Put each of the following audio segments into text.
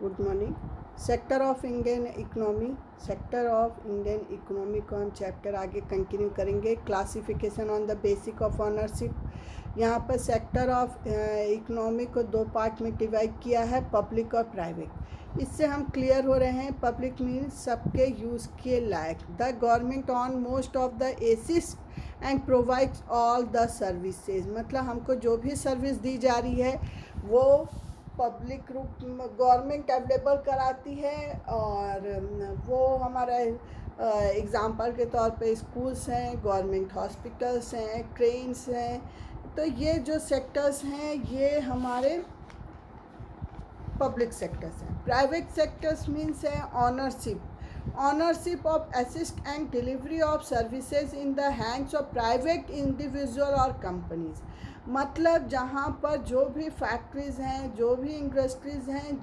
Good morning. Sector of Indian economy को हम chapter आगे कंटिन्यू करेंगे। Classification on the basic of ownership. यहाँ पर सेक्टर ऑफ इकोनॉमी को दो पार्ट में डिवाइड किया है, पब्लिक और प्राइवेट। इससे हम क्लियर हो रहे हैं। पब्लिक मीन्स सबके यूज़ के लायक। The government own most of the assets and provides all the services. मतलब हमको जो भी सर्विस दी जा रही है वो पब्लिक रूप गवर्नमेंट अवेलेबल कराती है। और वो हमारा एग्ज़ाम्पल के तौर पे स्कूल्स हैं, गवर्नमेंट हॉस्पिटल्स हैं, ट्रेन्स हैं। तो ये जो सेक्टर्स हैं ये हमारे पब्लिक सेक्टर्स हैं। प्राइवेट सेक्टर्स मीन्स है ownership of assist and delivery of services in the hands of private individual और कंपनीज। मतलब जहाँ पर जो भी फैक्ट्रीज़ हैं, जो भी इंडस्ट्रीज़ हैं,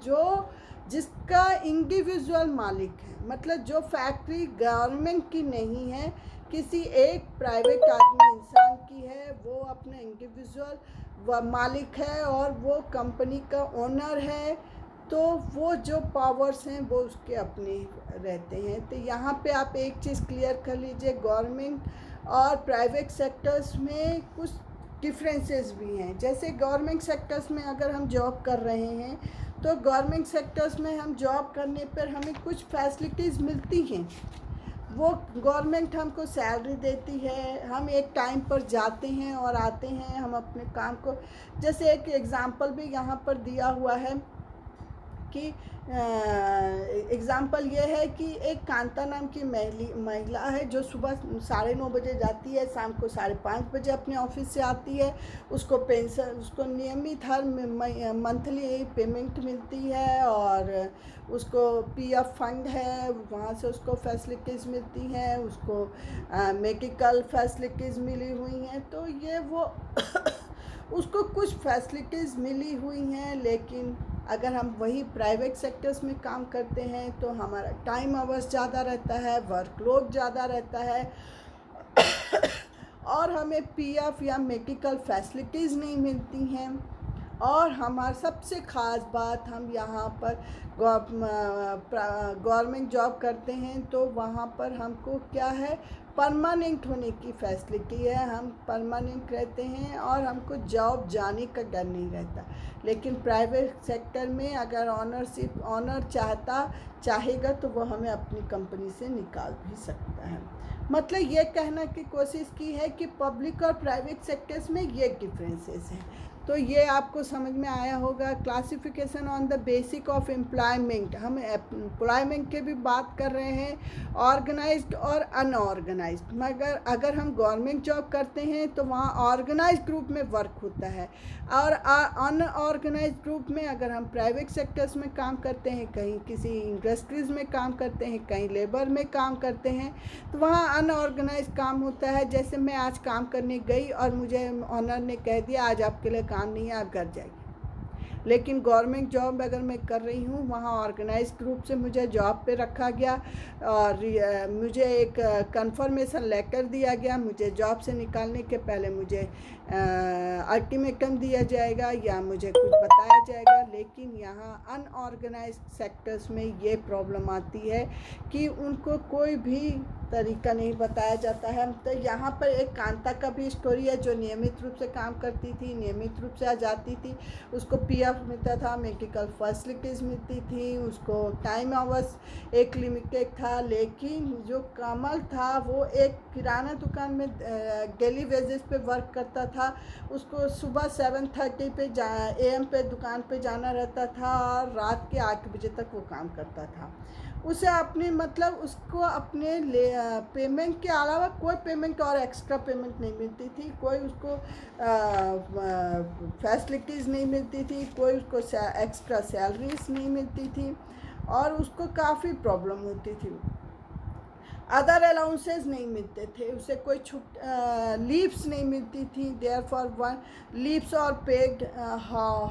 जिसका इंडिविजुअल मालिक है, मतलब जो फैक्ट्री गवर्नमेंट की नहीं है, किसी एक प्राइवेट आदमी इंसान की है, वो अपने इंडिविजुअल मालिक है और वो कंपनी का ओनर है, तो वो जो पावर्स हैं वो उसके अपने रहते हैं। तो यहाँ पे आप एक चीज़ क्लियर कर लीजिए, गवर्नमेंट और प्राइवेट सेक्टर्स में कुछ डिफरेंसेस भी हैं। जैसे गवर्नमेंट सेक्टर्स में अगर हम जॉब कर रहे हैं तो गवर्नमेंट सेक्टर्स में हम जॉब करने पर हमें कुछ फैसिलिटीज़ मिलती हैं। वो गवर्नमेंट हमको सैलरी देती है, हम एक टाइम पर जाते हैं और आते हैं, हम अपने काम को। जैसे एक एग्ज़ाम्पल भी यहाँ पर दिया हुआ है कि एग्ज़ाम्पल ये है कि एक कांता नाम की महिला है जो सुबह 9:30 बजे जाती है, शाम को 5:30 बजे अपने ऑफिस से आती है। उसको पेंशन, उसको नियमित हर मंथली पेमेंट मिलती है और उसको पीएफ फंड है, वहाँ से उसको फैसिलिटीज़ मिलती हैं, उसको मेडिकल फैसिलिटीज़ मिली हुई हैं। तो ये वो उसको कुछ फैसिलिटीज़ मिली हुई हैं। लेकिन अगर हम वही प्राइवेट सेक्टर्स में काम करते हैं तो हमारा टाइम आवर्स ज़्यादा रहता है, वर्कलोड ज़्यादा रहता है और हमें पीएफ या मेडिकल फैसिलिटीज़ नहीं मिलती हैं। और हमारा सबसे ख़ास बात, हम यहाँ पर गवर्नमेंट जॉब करते हैं तो वहाँ पर हमको क्या है, परमानेंट होने की फैसिलिटी है। हम परमानेंट रहते हैं और हमको जॉब जाने का डर नहीं रहता। लेकिन प्राइवेट सेक्टर में अगर ऑनर चाहेगा तो वो हमें अपनी कंपनी से निकाल भी सकता है। मतलब ये कहने की कोशिश की है कि पब्लिक और प्राइवेट सेक्टर्स में ये डिफरेंसेस हैं। तो ये आपको समझ में आया होगा। Classification on the basic of employment, हम एम्प्लॉयमेंट के भी बात कर रहे हैं, ऑर्गेनाइज्ड और अनऑर्गेनाइज्ड। मगर अगर हम गवर्नमेंट जॉब करते हैं तो वहाँ ऑर्गेनाइज्ड ग्रुप में वर्क होता है, और अनऑर्गेनाइज्ड ग्रुप में अगर हम प्राइवेट सेक्टर्स में काम करते हैं, कहीं किसी इंडस्ट्रीज़ में काम करते हैं, कहीं लेबर में काम करते हैं, तो वहाँ अनऑर्गेनाइज्ड काम होता है। जैसे मैं आज काम करने गई और मुझे ऑनर ने कह दिया आज आपके लिए काम नहीं है, आप घर जाइए। लेकिन गवर्नमेंट जॉब अगर मैं कर रही हूँ, वहाँ ऑर्गेनाइज्ड ग्रुप से मुझे जॉब पे रखा गया और मुझे एक कंफर्मेशन लेटर दिया गया। मुझे जॉब से निकालने के पहले मुझे अल्टीमेटम दिया जाएगा या मुझे कुछ बताया जाएगा। लेकिन यहाँ अनऑर्गेनाइज्ड सेक्टर्स में ये प्रॉब्लम आती है कि उनको कोई भी तरीका नहीं बताया जाता है। तो यहाँ पर एक कांता का भी स्टोरी है जो नियमित रूप से काम करती थी, नियमित रूप से आ जाती थी, उसको पीएफ मिलता था, मेडिकल फैसिलिटीज़ मिलती थी, उसको टाइम आवर्स एक लिमिटेड था। लेकिन जो कमल था वो एक किराना दुकान में डेली वेजेस पे वर्क करता था। उसको सुबह 7:30 पे AM पे दुकान पे जाना रहता था और रात के 8 बजे तक वो काम करता था। उसे अपनी मतलब उसको अपने पेमेंट के अलावा कोई पेमेंट और एक्स्ट्रा पेमेंट नहीं मिलती थी, कोई उसको फैसिलिटीज़ नहीं मिलती थी, कोई उसको एक्स्ट्रा सैलरीज नहीं मिलती थी और उसको काफ़ी प्रॉब्लम होती थी। अदर अलाउंसेस नहीं मिलते थे उसे, कोई लीव्स नहीं मिलती थी। देयर फॉर वन लीव्स और पेड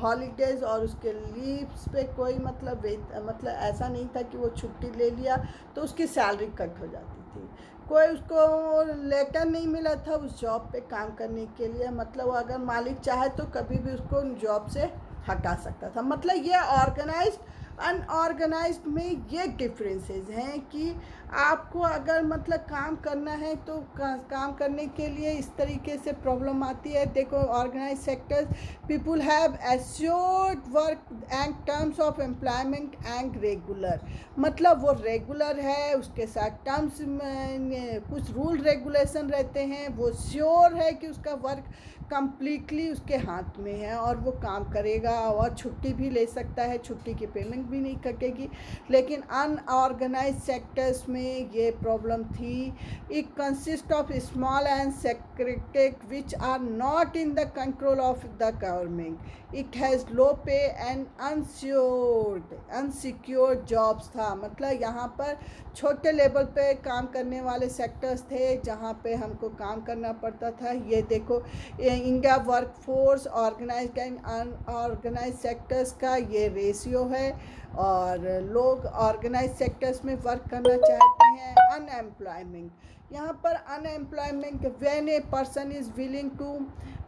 हॉलीडेज़, और उसके लीव्स पे कोई मतलब ऐसा नहीं था कि वो छुट्टी ले लिया तो उसकी सैलरी कट हो जाती थी। कोई उसको लेटर नहीं मिला था उस जॉब पे काम करने के लिए। मतलब अगर मालिक चाहे तो कभी भी उसको जॉब से हटा सकता था। मतलब ये ऑर्गेनाइज्ड अनऑर्गेनाइज्ड में ये डिफरेंसेस हैं कि आपको अगर मतलब काम करना है तो काम करने के लिए इस तरीके से प्रॉब्लम आती है। देखो, organise sectors people have assured work and terms of employment and regular, मतलब वो रेगुलर है, उसके साथ टर्म्स कुछ रूल रेगुलेशन रहते हैं, वो श्योर है कि उसका वर्क कंप्लीटली उसके हाथ में है और वो काम करेगा और छुट्टी भी ले सकता है, छुट्टी की पेमेंट भी नहीं कटेगी। लेकिन अनऑर्गेनाइज सेक्टर्स में ये प्रॉब्लम थी। It consist of small and scattered which are not in the control of the government. It has low pay and unsecured jobs था, मतलब यहाँ पर छोटे लेवल पे काम करने वाले सेक्टर्स थे जहाँ पे हमको काम करना पड़ता था। ये देखो, India workforce organised and unorganised sectors का ये रेशियो है, और लोग ऑर्गेनाइज सेक्टर्स में वर्क करना चाहते हैं। अनएम्प्लॉयमेंट, यहाँ पर unemployment when a person is willing to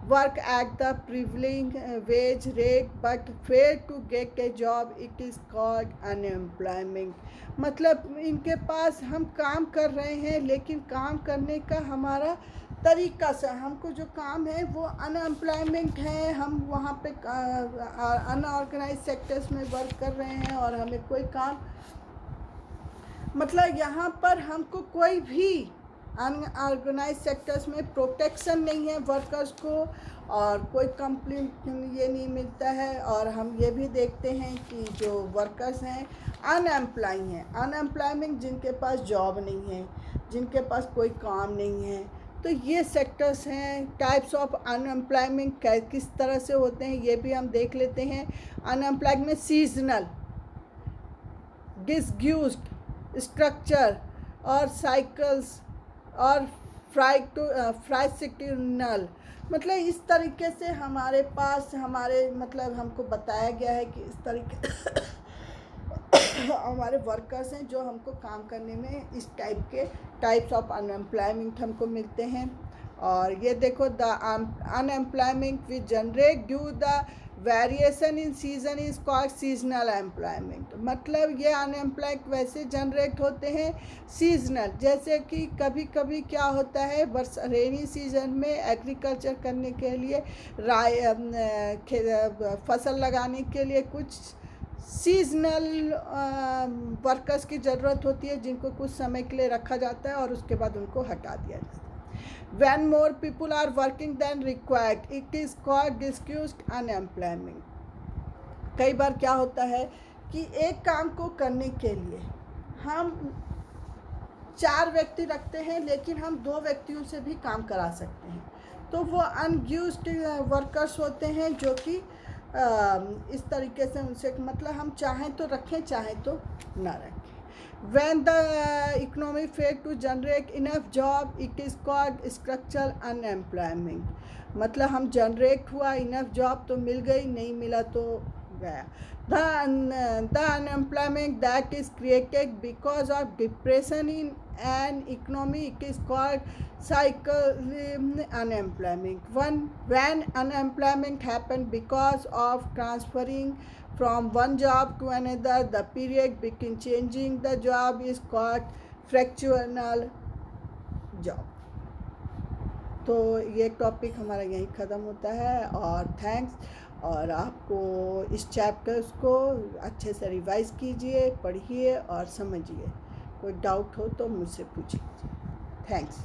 work at the prevailing wage rate but fail to get a job, it is called unemployment. मतलब इनके पास हम काम कर रहे हैं लेकिन काम करने का हमारा तरीका से, हमको जो काम है वो अनएम्प्लॉयमेंट है, हम वहाँ पे अनऑर्गेनाइज सेक्टर्स में वर्क कर रहे हैं और हमें कोई काम, मतलब यहाँ पर हमको कोई भी अनऑर्गेनाइज सेक्टर्स में प्रोटेक्शन नहीं है वर्कर्स को, और कोई कंप्लीट ये नहीं मिलता है। और हम ये भी देखते हैं कि जो वर्कर्स हैं अनएम्प्लॉय हैं, अनएम्प्लॉयमेंट जिनके पास जॉब नहीं है, जिनके पास कोई काम नहीं है। तो ये सेक्टर्स हैं। टाइप्स ऑफ अनएम्प्लॉयमेंट किस तरह से होते हैं ये भी हम देख लेते हैं। अनएम्प्लॉयमेंट सीजनल, डिसग्यूज्ड, स्ट्रक्चर और साइकिल्स और फ्राइसिटिनल, मतलब इस तरीके से हमारे पास मतलब हमको बताया गया है कि इस तरीके हमारे वर्कर्स हैं जो हमको काम करने में इस टाइप के टाइप्स ऑफ अनएम्प्लॉयमेंट हमको मिलते हैं। और ये देखो, the unemployment which generate due the variation in season is called seasonal employment, मतलब ये अनएम्प्लॉयड वैसे जनरेट होते हैं सीजनल, जैसे कि कभी कभी क्या होता है रेनी सीजन में एग्रीकल्चर करने के लिए फसल लगाने के लिए कुछ सीजनल वर्कर्स की ज़रूरत होती है जिनको कुछ समय के लिए रखा जाता है और उसके बाद उनको हटा दिया जाता है। When more people are working than required, it is called disguised unemployment. कई बार क्या होता है कि एक काम को करने के लिए हम 4 व्यक्ति रखते हैं लेकिन हम 2 व्यक्तियों से भी काम करा सकते हैं, तो वो अनयूज्ड वर्कर्स होते हैं जो कि इस तरीके से उनसे मतलब हम चाहें तो रखें चाहें तो ना रखें। When the economy failed to generate enough job, it is called structural unemployment. मतलब हम जनरेट हुआ इनफ जॉब तो मिल गई, नहीं मिला तो गया। The unemployment that is created because of depression in an economy, it is called cyclical unemployment. When unemployment happens because of transferring from one job to another, the period between changing the job is called fractional job. तो ये topic हमारा यहीं ख़त्म होता है और thanks. और आपको इस चैप्टर्स को अच्छे से रिवाइज़ कीजिए, पढ़िए और समझिए। कोई डाउट हो तो मुझसे पूछिए। थैंक्स।